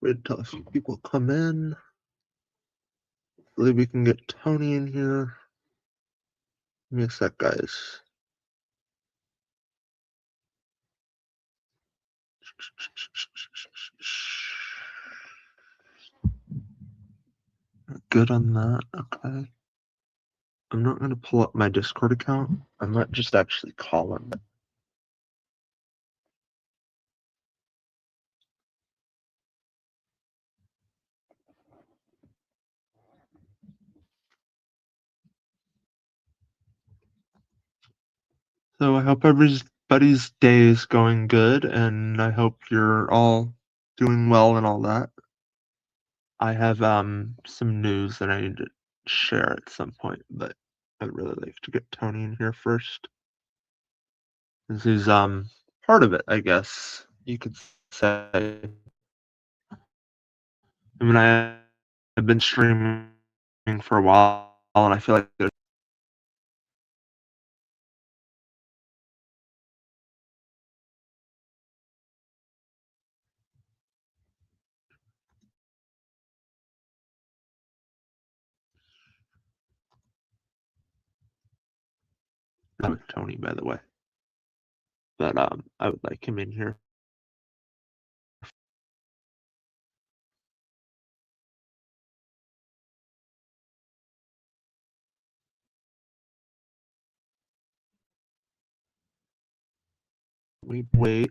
Wait until a few people come in. Hopefully we can get Tony in here. Give me a sec, guys. Good on that. Okay. I'm not going to pull up my Discord account. I might just actually call him. So I hope everybody's day is going good, and I hope you're all doing well and all that. I have some news that I need to share at some point, but I'd really like to get Tony in here first. This is part of it, I guess you could say. I mean, I've been streaming for a while, and I feel like there's with Tony, by the way, but I would like him in here. We wait.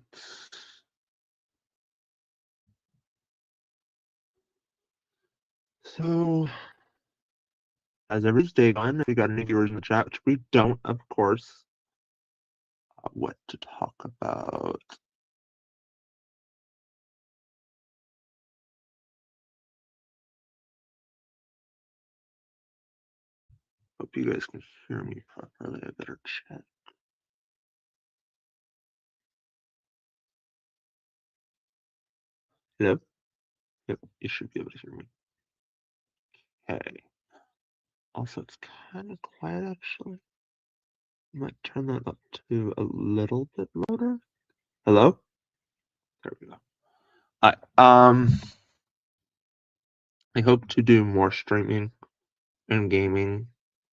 So, as every day gone, if we got any viewers in the chat, which we don't, of course, what to talk about? Hope you guys can hear me properly. I better check. Yep. Yep, you should be able to hear me. Okay. Also, it's kind of quiet, actually. I might turn that up to a little bit louder. Hello? There we go. I hope to do more streaming and gaming,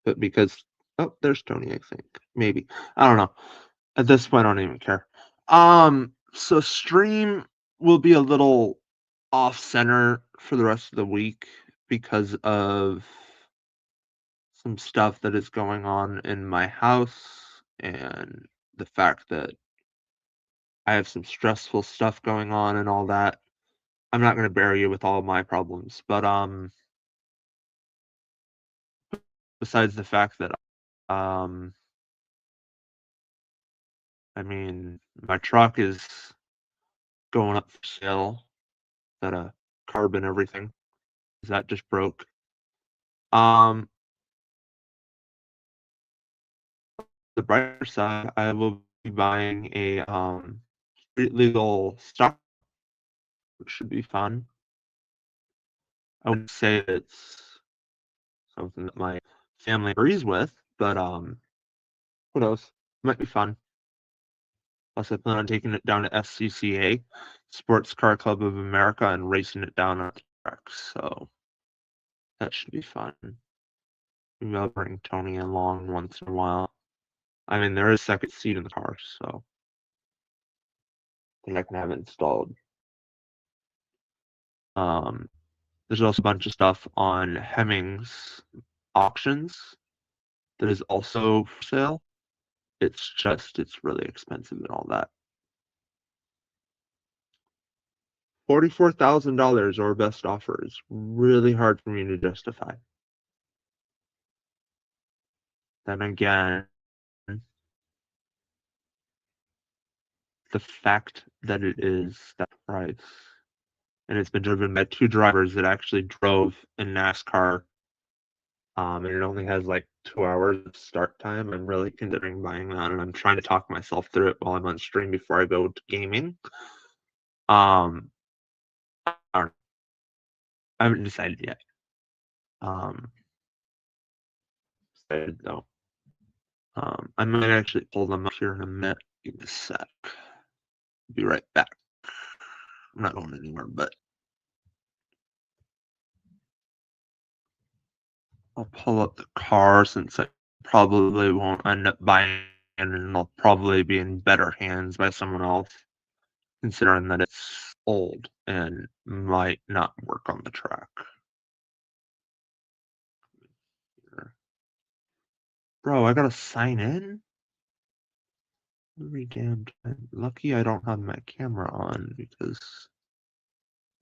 but because there's Tony, I think. Maybe. I don't know. At this point I don't even care. So stream will be a little off center for the rest of the week because of some stuff that is going on in my house and the fact that I have some stressful stuff going on and all that. I'm not going to bury you with all of my problems, but besides the fact that I mean, my truck is going up for sale. That a carb and everything. That just broke. The brighter side, I will be buying a street legal stock, which should be fun. I wouldn't say it's something that my family agrees with, but who knows? Might be fun. Plus, I plan on taking it down to SCCA, Sports Car Club of America, and racing it down on the track. So that should be fun. Maybe I'll bring Tony along once in a while. I mean, there is a second seat in the car, so I think I can have it installed. There's also a bunch of stuff on Hemmings auctions that is also for sale. It's really expensive and all that. $44,000 or best offer is really hard for me to justify. Then again, the fact that it is that price, and it's been driven by two drivers that actually drove in NASCAR, and it only has like 2 hours of start time. I'm really considering buying that, and I'm trying to talk myself through it while I'm on stream before I go to gaming. I haven't decided yet. Decided though. I might actually pull them up here in a minute. Give me a sec. Be right back. I'm not going anywhere, but I'll pull up the car since I probably won't end up buying it, and it'll probably be in better hands by someone else, considering that it's old and might not work on the track. Bro, I gotta sign in? Every damn time. Lucky I don't have my camera on because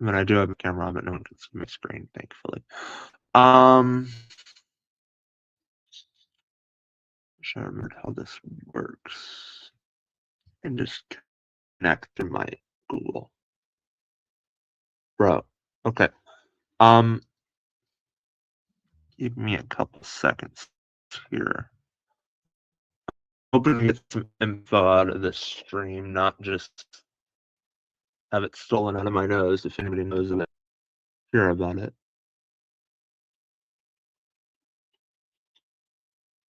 I mean I do have a camera on, but no one can see my screen, thankfully. Wish I remembered how this works. And just connect to my Google. Bro. Okay. Um Give me a couple seconds here. Hoping to get some info out of this stream, not just have it stolen out of my nose if anybody knows of it. Hear about it.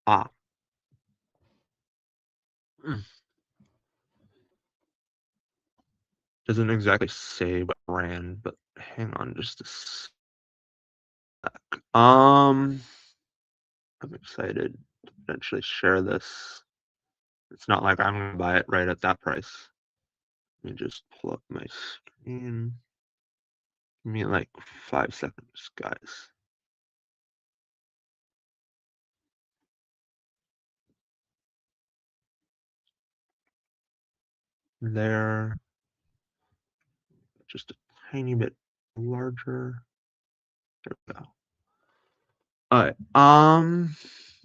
Ah. Doesn't exactly say what brand, but hang on just a sec. I'm excited to potentially share this. It's not like I'm gonna buy it right at that price. Let me just pull up my screen. Give me like 5 seconds, guys. There. Just a tiny bit larger. There we go. Alright,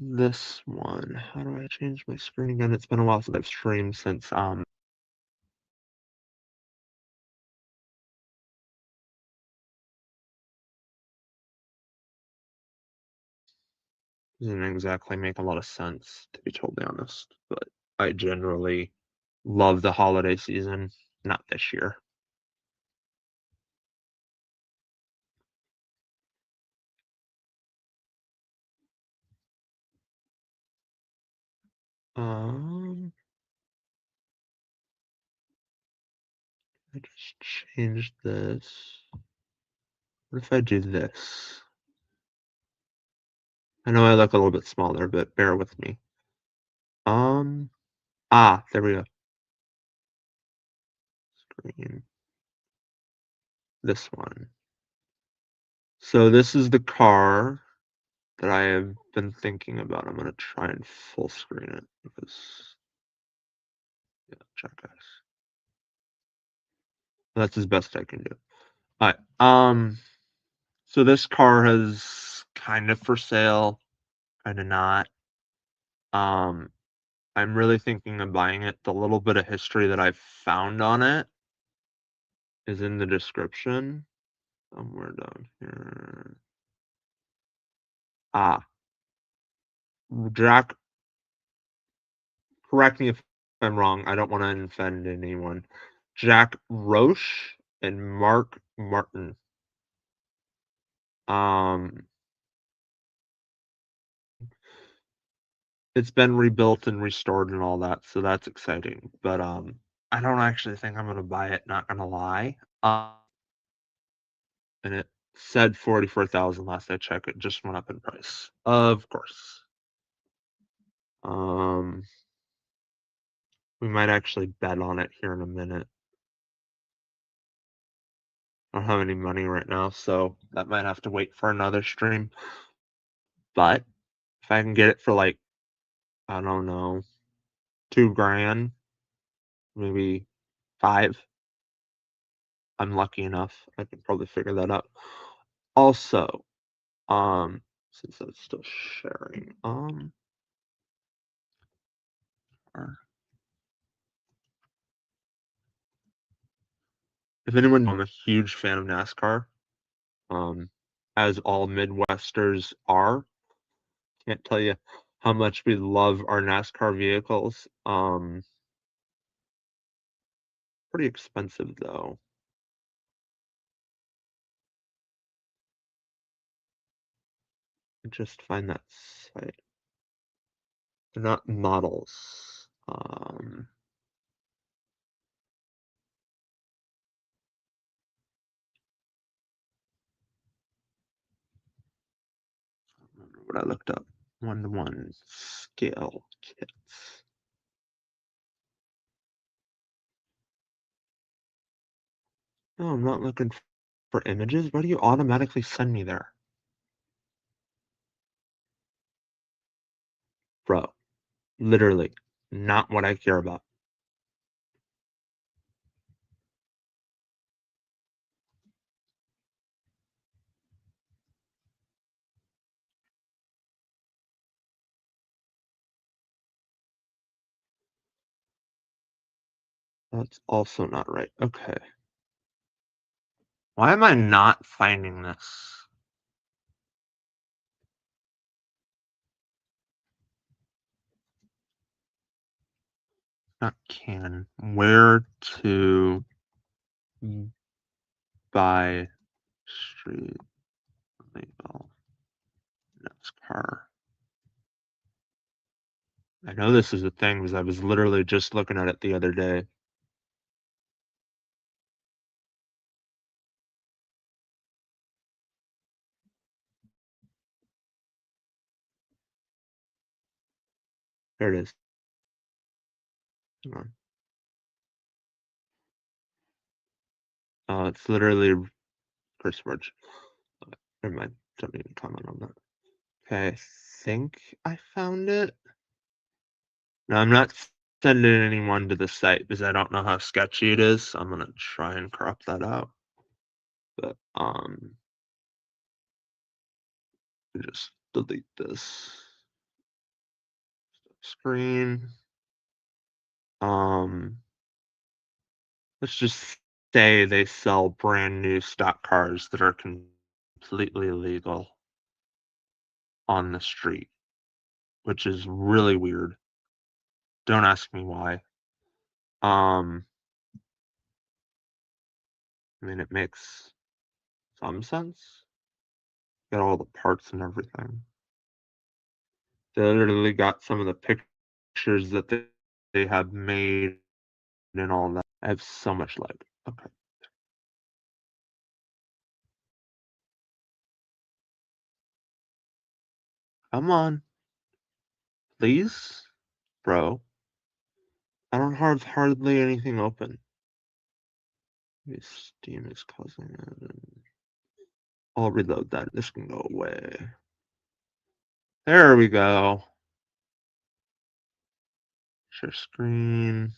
this one. How do I change my screen again? It's been a while since I've streamed since doesn't exactly make a lot of sense, to be totally honest. But I generally love the holiday season, not this year. I just changed this. What if I do this? I know I look a little bit smaller, but bear with me. There we go. Screen. This one. So this is the car that I have been thinking about. I'm gonna try and full screen it because yeah, check guys. That's as best I can do. Alright. So this car is kind of for sale, kind of not. I'm really thinking of buying it. The little bit of history that I've found on it is in the description. Somewhere down here. Jack, correct me if I'm wrong. I don't want to offend anyone. Jack Roche and Mark Martin. Um, it's been rebuilt and restored and all that, so that's exciting. But I don't actually think I'm gonna buy it. Not gonna lie. And it said 44,000 last I checked. It just went up in price, of course. We might actually bet on it here in a minute. I don't have any money right now, so that might have to wait for another stream. But if I can get it for like, I don't know, 2 grand, maybe 5, I'm lucky enough. I can probably figure that out. Also, since I'm still sharing, if anyone knows, I'm a huge fan of NASCAR. As all Midwesters are. Can't tell you how much we love our NASCAR vehicles. Pretty expensive though. I just find that site. They're not models. what I looked up. 1-to-1 scale kits. No, I'm not looking for images. Why do you automatically send me there? Bro, literally, not what I care about. That's also not right. Okay. Why am I not finding this? Not Canon. Where to buy street legal NASCAR? I know this is a thing because I was literally just looking at it the other day. There it is. Hang on. It's literally Chris Merge. Never mind. Don't even comment on that. Okay, I think I found it. No, I'm not sending anyone to the site because I don't know how sketchy it is. I'm gonna try and crop that out. But just delete this screen. Let's just say they sell brand new stock cars that are completely legal on the street, which is really weird. Don't ask me why. I mean, it makes some sense. Got all the parts and everything. They literally got some of the pictures that they have made and all that. I have so much lag. Okay. Come on. Please? Bro. I don't have hardly anything open. Maybe Steam is causing it. I'll reload that. This can go away. There we go. Share screen.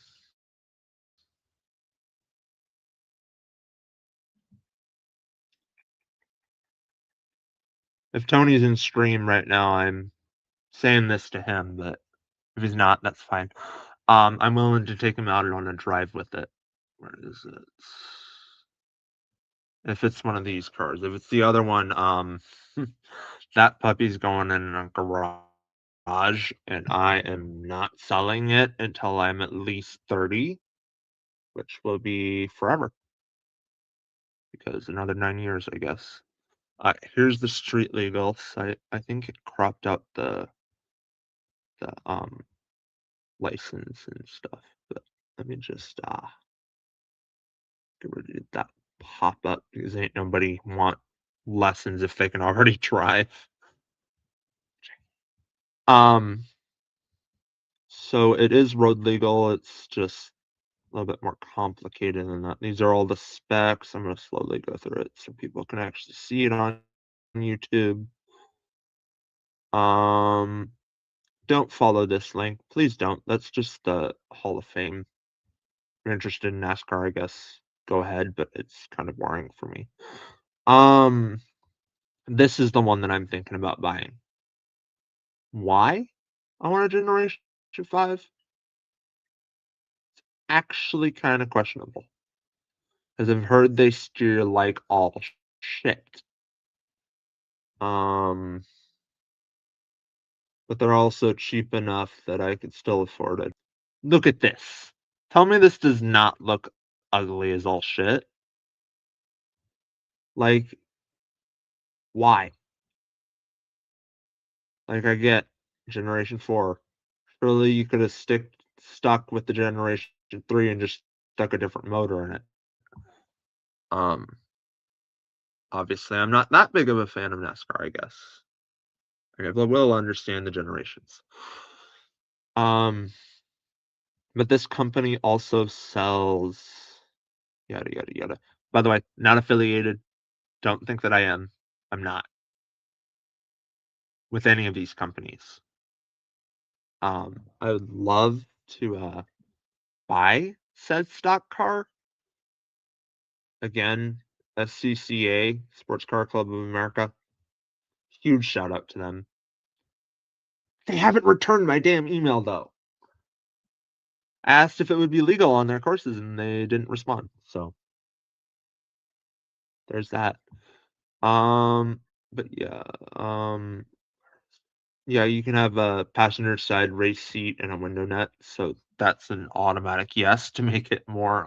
If Tony's in stream right now, I'm saying this to him, but if he's not, that's fine. I'm willing to take him out on a drive with it. Where is it? If it's one of these cars. If it's the other one, that puppy's going in a garage, and I am not selling it until I'm at least 30, which will be forever. Because another 9 years, I guess. Here's the street legal site. I think it cropped out the license and stuff, but let me just get rid of that pop up because ain't nobody want lessons if they can already drive. So it is road legal. It's just a little bit more complicated than that. These are all the specs. I'm gonna slowly go through it so people can actually see it on YouTube. Don't follow this link. Please don't. That's just the Hall of Fame. If you're interested in NASCAR, I guess go ahead, but it's kind of boring for me. This is the one that I'm thinking about buying. Why? I want a Generation 5. Actually kind of questionable. Because I've heard they steer like all shit. But they're also cheap enough that I could still afford it. Look at this. Tell me this does not look ugly as all shit. Like, why? Like, I get Generation 4. Surely you could have stuck with the Generation 3 and just stuck a different motor in it. Obviously, I'm not that big of a fan of NASCAR, I guess. Okay, but we'll understand the generations. Um, but this company also sells yada yada yada. By the way, not affiliated. Don't think that I am. I'm not with any of these companies. I would love to buy said stock car. Again, SCCA, Sports Car Club of America. Huge shout out to them. They haven't returned my damn email though. Asked if it would be legal on their courses and they didn't respond. So there's that. But yeah, you can have a passenger side race seat and a window net, so that's an automatic yes to make it more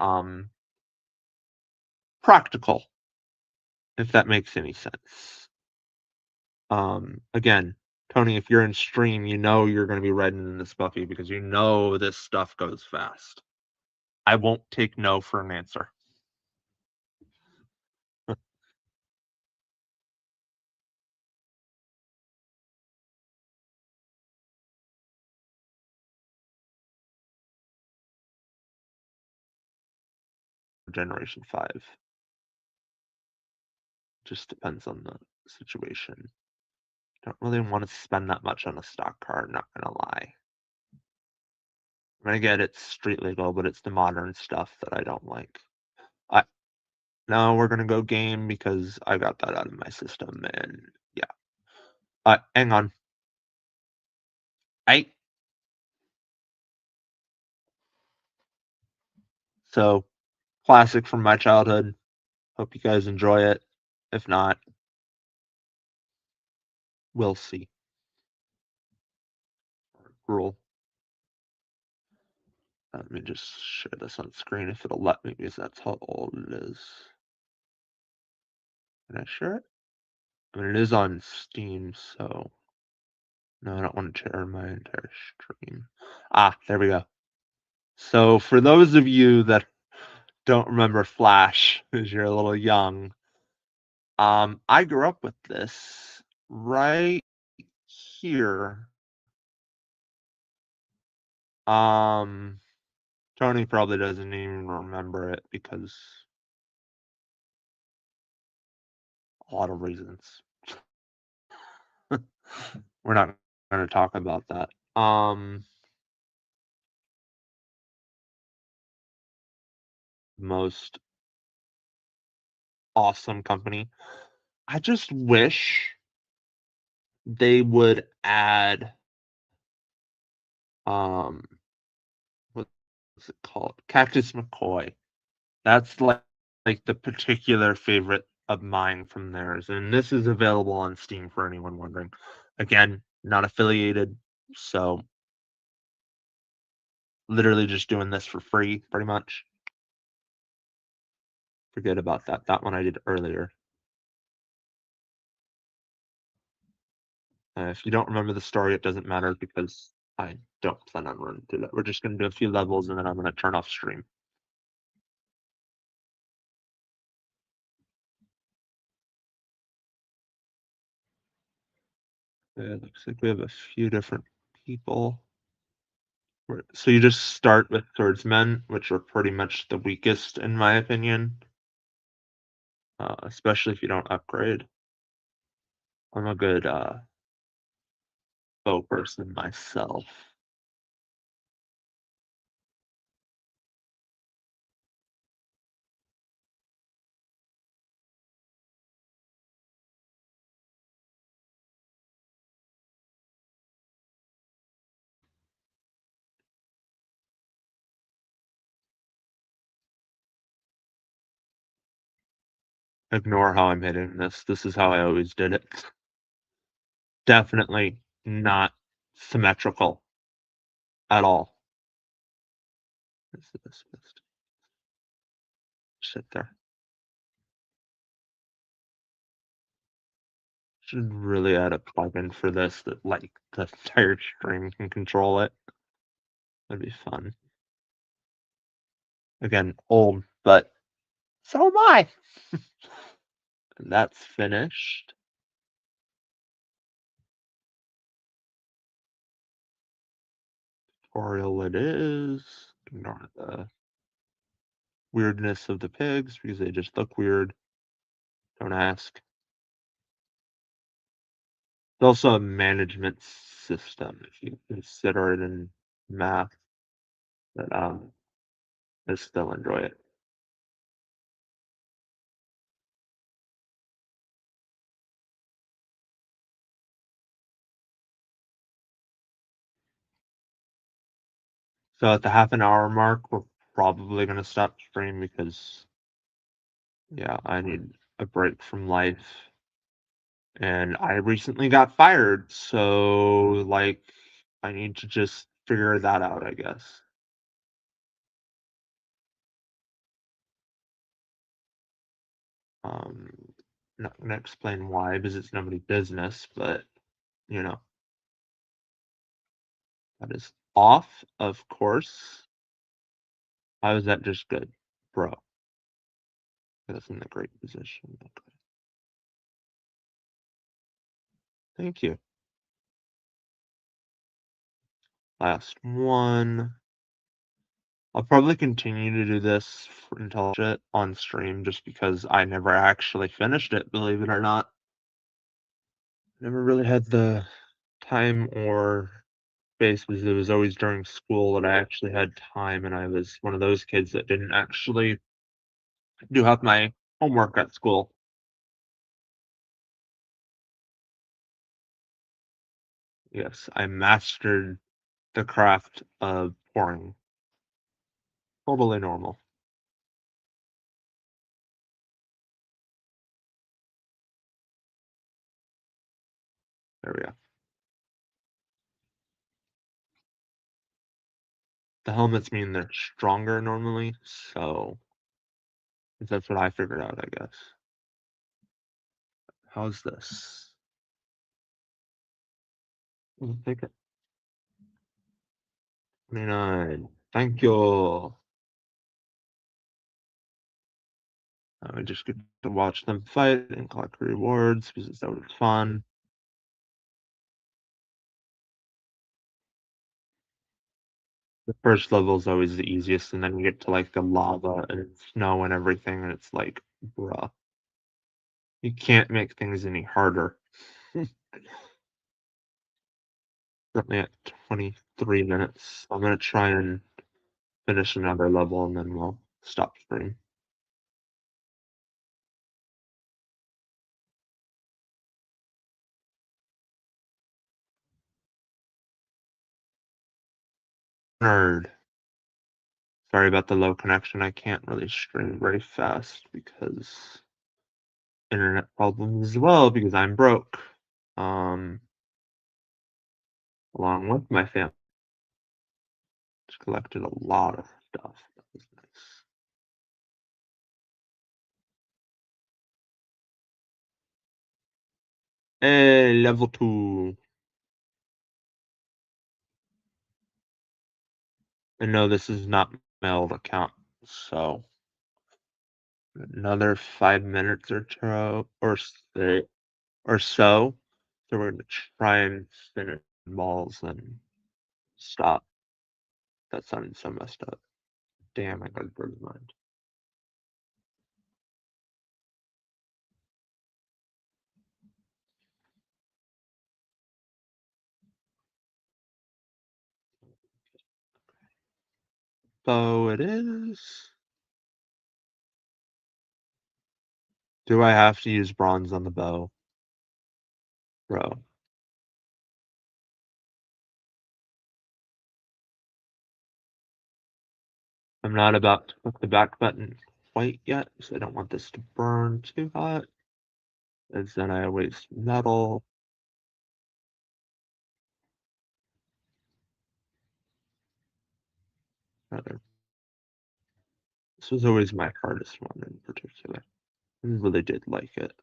practical, if that makes any sense. Again, Tony, if you're in stream, you know you're going to be riding in this Buffy because you know this stuff goes fast. I won't take no for an answer. Generation 5. Just depends on the situation. Don't really want to spend that much on a stock car, not gonna lie. I'm gonna get it's street legal, but it's the modern stuff that I don't like. I No, we're gonna go game because I got that out of my system and yeah. Hang on. I So classic from my childhood. Hope you guys enjoy it. If not, we'll see. Rule. Let me just share this on screen if it'll let me because that's how old it is. Can I share it? I mean, it is on Steam, so no, I don't want to share my entire stream. There we go. So for those of you that don't remember Flash, because you're a little young, I grew up with this right here. Um, Tony probably doesn't even remember it because a lot of reasons. We're not going to talk about that. Most awesome company. I just wish they would add um what's it called? Cactus McCoy. That's like the particular favorite of mine from theirs, and this is available on Steam for anyone wondering. Again, not affiliated, so literally just doing this for free, pretty much. Forget about that. That one I did earlier. If you don't remember the story, it doesn't matter because I don't plan on running through that. We're just going to do a few levels and then I'm going to turn off stream. It looks like we have a few different people. So you just start with swordsmen, which are pretty much the weakest in my opinion, especially if you don't upgrade. I'm a good bow person myself. Ignore how I'm hitting this. This is how I always did it. Definitely not symmetrical at all. Sit there. Should really add a plugin for this that like the entire stream can control it. That'd be fun. Again, old, but so am I. And that's finished. tutorial it is. Ignore the weirdness of the pigs because they just look weird. Don't ask. It's also a management system if you consider it in math, but I still enjoy it. So at the half an hour mark, we're probably gonna stop stream because yeah, I need a break from life. And I recently got fired, so like I need to just figure that out, I guess. Um, Not gonna explain why because it's nobody's business, but you know, that is off, of course. How is that just good, bro? That's in a great position. Okay. Thank you. Last one. I'll probably continue to do this until shit on stream just because I never actually finished it, believe it or not. Never really had the time or space because it was always during school that I actually had time, and I was one of those kids that didn't actually do half my homework at school. Yes, I mastered the craft of pouring. Totally normal. There we go. The helmets mean they're stronger normally, so that's what I figured out, I guess. How's this? Take it. 29. Thank you. I just get to watch them fight and collect rewards because it's always fun. The first level is always the easiest, and then you get to like the lava and snow and everything, and it's like, bruh, you can't make things any harder. Currently at 23 minutes. I'm gonna try and finish another level and then we'll stop stream. Nerd. Sorry about the low connection. I can't really stream very fast because internet problems as well because I'm broke. Um, Along with my family. Just collected a lot of stuff. That was nice. Hey, level 2. And no, this is not my old account. So another 5 minutes or so. So we're gonna try and finish balls and stop. That sounded so messed up. Damn, I got a bird's mind. So it is. Do I have to use bronze on the bow? Bro. I'm not about to click the back button quite yet, so I don't want this to burn too hot. As then I waste metal. Rather. This was always my hardest one in particular. I really did like it.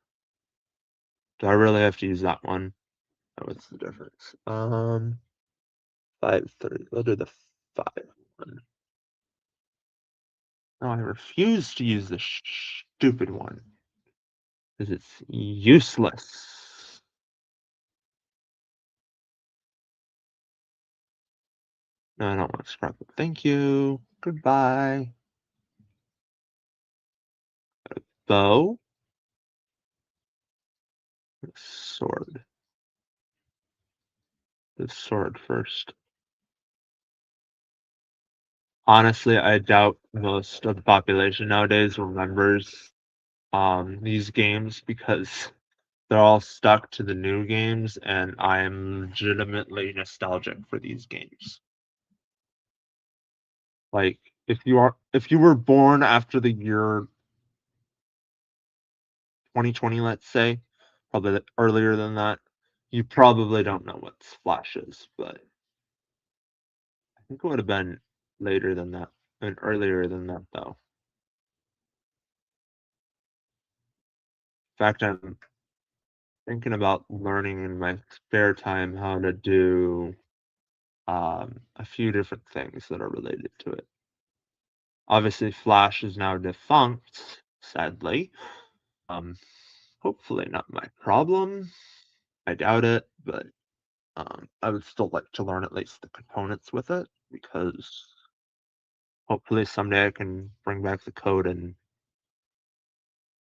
Do I really have to use that one? Oh, what's the difference? 530. We'll do the 5 one. No, I refuse to use the stupid one. Because it's useless. No, I don't want to scrap it. Thank you. Goodbye. Bow. Sword. The sword first. Honestly, I doubt most of the population nowadays remembers these games because they're all stuck to the new games, and I'm legitimately nostalgic for these games. Like, if you were born after the year 2020, let's say, probably earlier than that, you probably don't know what Flash is, but I think it would have been later than that and earlier than that, though. In fact, I'm thinking about learning in my spare time how to do a few different things that are related to it. Obviously, Flash is now defunct, sadly. Um, hopefully not my problem. I doubt it, but I would still like to learn at least the components with it because hopefully someday I can bring back the code and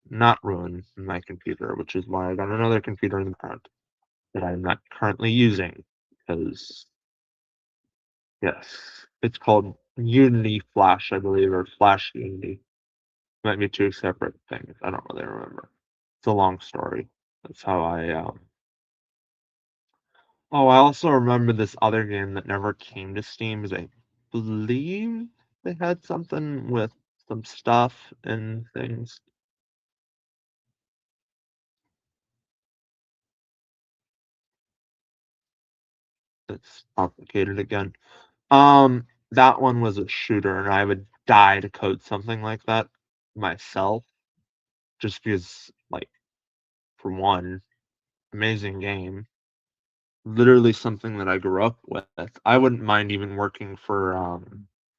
not ruin my computer, which is why I got another computer in the background that I'm not currently using because yes, it's called Unity Flash, I believe, or Flash Unity. Might be two separate things. I don't really remember. It's a long story. That's how I. Oh, I also remember this other game that never came to Steam because I believe they had something with some stuff and things. It's complicated again. That one was a shooter, and I would die to code something like that myself, just because, like, for one, amazing game, literally something that I grew up with. I wouldn't mind even working for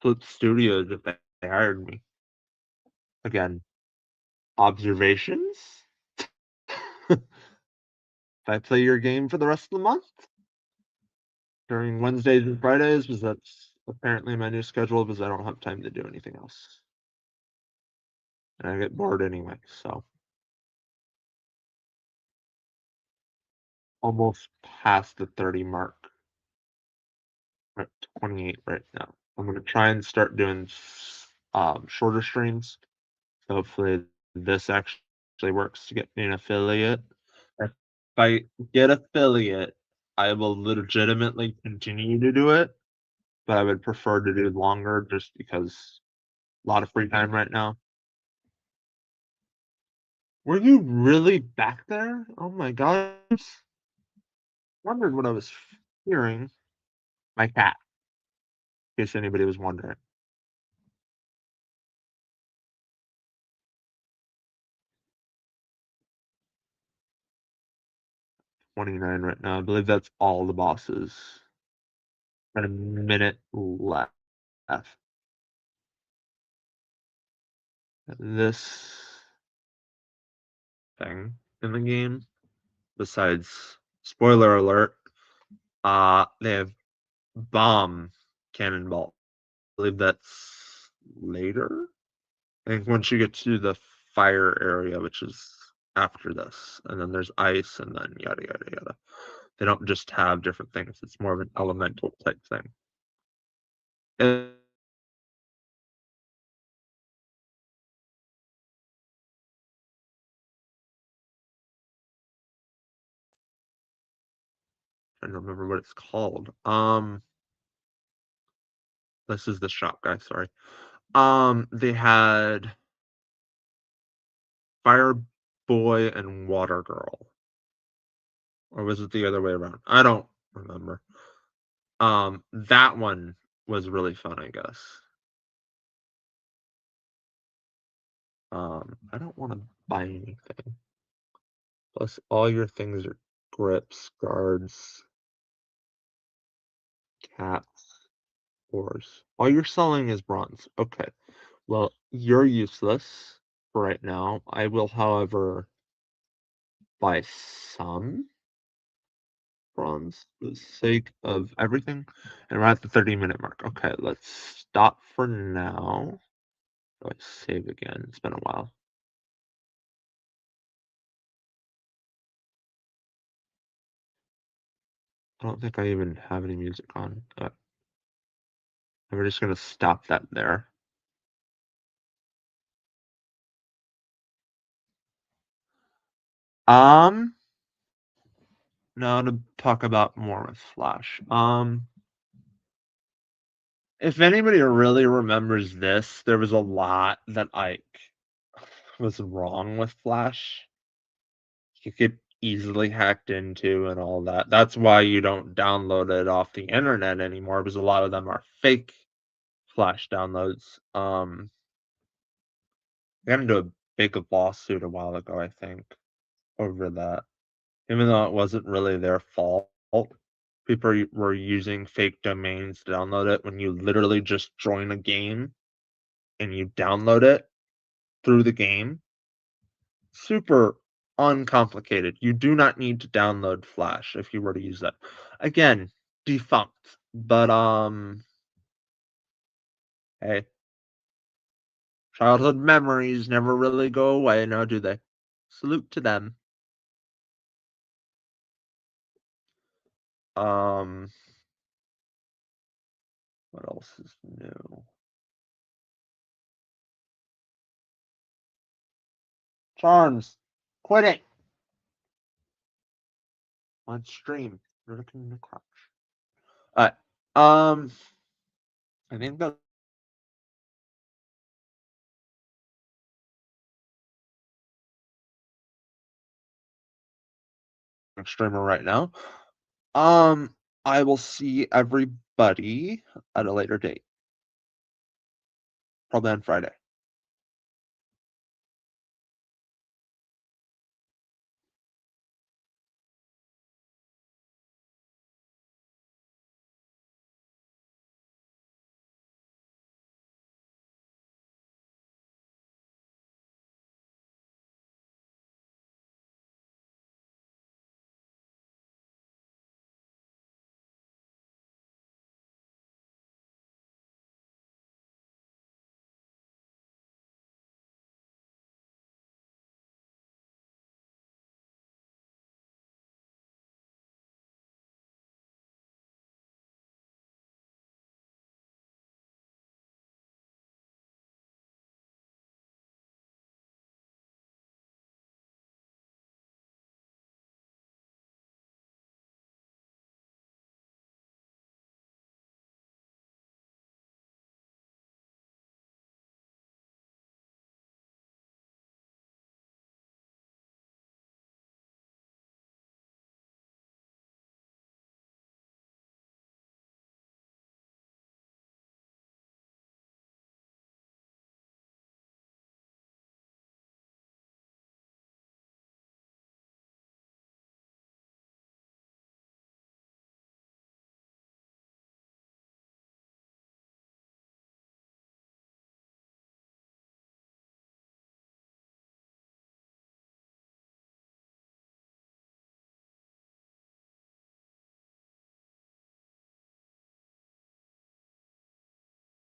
Flip Studios if they hired me. Again, observations. If I play your game for the rest of the month during Wednesdays and Fridays, because that's apparently my new schedule, because I don't have time to do anything else. And I get bored anyway, so almost past the 30 mark. We're at 28 right now. I'm gonna try and start doing shorter streams. So hopefully this actually works to get me an affiliate. If I get affiliate, I will legitimately continue to do it, but I would prefer to do longer just because a lot of free time right now. Were you really back there? Oh my gosh. Wondered what I was hearing. My cat, in case anybody was wondering. 29 right now. I believe that's all the bosses. Got a minute left. This thing in the game, besides spoiler alert, they have bomb cannonball. I believe that's later. I think once you get to the fire area, which is after this, and then there's ice, and then yada yada yada. They don't just have different things. It's more of an elemental type thing. And I don't remember what it's called. This is the shop guy, sorry. They had Fire Boy and Water Girl. Or was it the other way around? I don't remember. That one was really fun, I guess. I don't want to buy anything. Plus, all your things are grips, guards, caps, ores. All you're selling is bronze. Okay. Well, you're useless for right now. I will, however, buy some. bronze for the sake of everything. And we're at the 30-minute mark. Okay, let's stop for now. Do I save again? It's been a while. I don't think I even have any music on. We're just gonna stop that there. Now to talk about more with Flash. If anybody really remembers this, there was a lot that was wrong with Flash. You could easily hacked into and all that. That's why you don't download it off the internet anymore, because a lot of them are fake Flash downloads. I got into a big lawsuit a while ago, I think, over that. Even though it wasn't really their fault, people were using fake domains to download it when you literally just join a game and you download it through the game. Super uncomplicated. You do not need to download Flash if you were to use that. Again, defunct. But hey, childhood memories never really go away now, do they? Salute to them. Um what else is new? Charms, quit it. On stream. You're looking in the crotch. Alright. I think that streamer right now. I will see everybody at a later date. Probably on Friday.